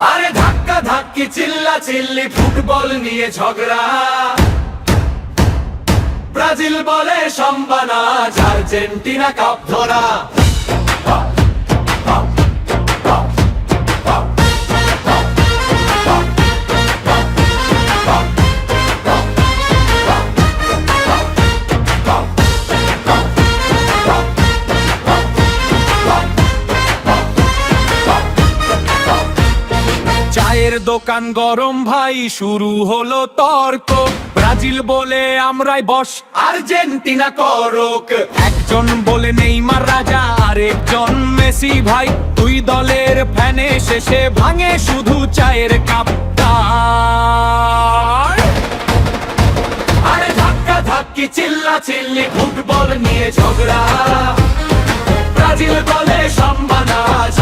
আরে ধাক্কা ধাক্কি চিল্লা চিল্লি ফুটবল নিয়ে ঝগড়া, ব্রাজিল বলে সম্ভাবনা, আর্জেন্টিনা কাপ ধরা। চায়ের দোকান গরম ভাই, শুরু হলো তর্ক, ব্রাজিল বলে আমরাই বস, আর্জেন্টিনা করুক। একজন বলে নেইমার রাজা, আরেকজন মেসি ভাই, দুই দলের ফ্যানে শেষে ভাঙে শুধু চায়ের কাপটা। আরে ধাক্কা ধাক্কি চিল্লা চিল্লি ফুটবল নিয়ে ঝগড়া, ব্রাজিল বলে সম্ভাবনা,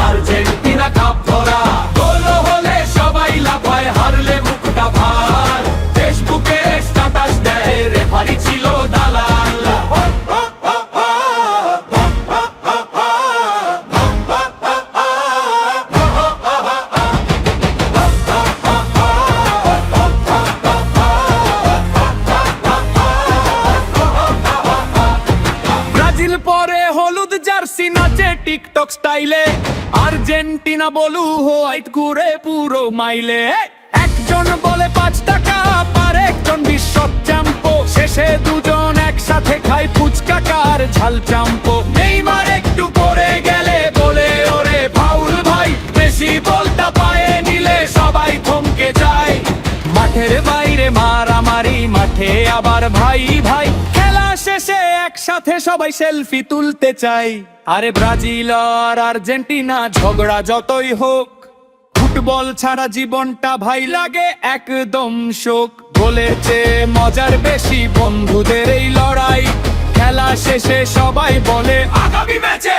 আর্জেন্টিনা কাপ ধরা। গোল হলে সবাই লাফায়, হারলে মুখটা ভার, ফেসবুকে স্ট্যাটাস দেয় রেফারি ছিল দালাল। ব্রাজিল পরে হলুদ জার্সি নাচে টিকটক স্টাইলে, আর্জেন্টিনা বলু হোয়াইট ঘুরে পুরো মাইলে। একজন বলে 5 টাকা, আর একজন বিশ্ব চ্যাম্পো, শেষে দুজন একসাথে খায় ফুচকা কার ঝাল চাম্পো। নেইমার একটু পরে গেলে বলে ওরে ফাউল ভাই, মেসি বলটা পায়ে নিলে সবাই থমকে যায়। মাঠের বাইরে মারামারি, মাঠে আবার ভাই ভাই, খেলা শেষে একসাথে সবাই সেলফি তুলতে চাই। আরে ব্রাজিল আর আর্জেন্টিনা ঝগড়া যতই হোক, ফুটবল ছাড়া জীবনটা ভাই লাগে একদম শোক। গোলের চেয়ে মজার বেশি বন্ধুদের এই লড়াই, খেলা শেষে সবাই বলে আগামী ম্যাচে